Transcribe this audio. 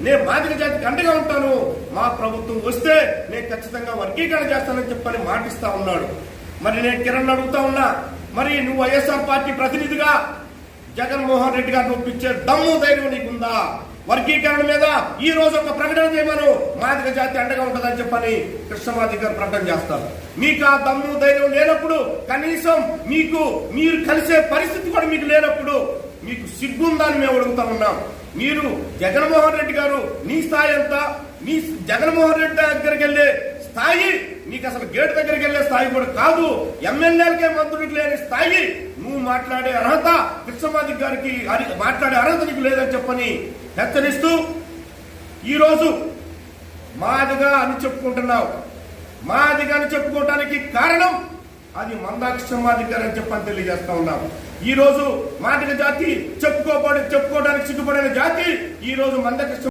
నేను మాదిగ జాతికి అండగా ఉంటాను, మా ప్రభుత్వం వస్తే నేను ఖచ్చితంగా వర్గీకరణ చేస్తానని చెప్పని మాటిస్తా ఉన్నాడు. మరి నేను కిరణ్ అడుగుతా ఉన్నా, మరి నువ్వు వైఎస్ఆర్ పార్టీ ప్రతినిధిగా జగన్మోహన్ రెడ్డి గారిని ఒప్పించే దమ్ము ధైర్యం నీకుందా? వర్గీకరణ మీద ఈ రోజు ఒక ప్రకటన చేయమను, మాదిగ జాతి అండగా ఉంటుందని చెప్పని కృష్ణమాది గారు ప్రకటన చేస్తారు. మీకు ఆ దమ్ము ధైర్యం లేనప్పుడు, కనీసం మీరు కలిసే పరిస్థితి కూడా మీకు లేనప్పుడు మీకు సిగ్గుందని మేము అడుగుతా ఉన్నాం. మీరు జగన్మోహన్ రెడ్డి గారు నీ స్థాయి ఎంత? నీ జగన్మోహన్ రెడ్డి దగ్గరికి వెళ్ళే స్థాయి నీకు అసలు గేట్ దగ్గరికి వెళ్లే స్థాయి కూడా కాదు. ఎమ్మెల్యేలకే మంత్రులకు లేని స్థాయి. నువ్వు మాట్లాడే అర్హత కృష్ణమాది గారికి మాట్లాడే అర్హత నీకు లేదని చెప్పని హెచ్చరిస్తూ, ఈరోజు మాదిగా అని చెప్పుకుంటున్నావు. మాదిగా అని చెప్పుకోవటానికి కారణం అది మందా కృష్ణమాది గారు అని చెప్పని తెలియజేస్తా ఉన్నాం. ఈ రోజు మాదిగ జాతి చెప్పుకోవడానికి సిగ్గుపడిన జాతి ఈ రోజు మంద కృష్ణ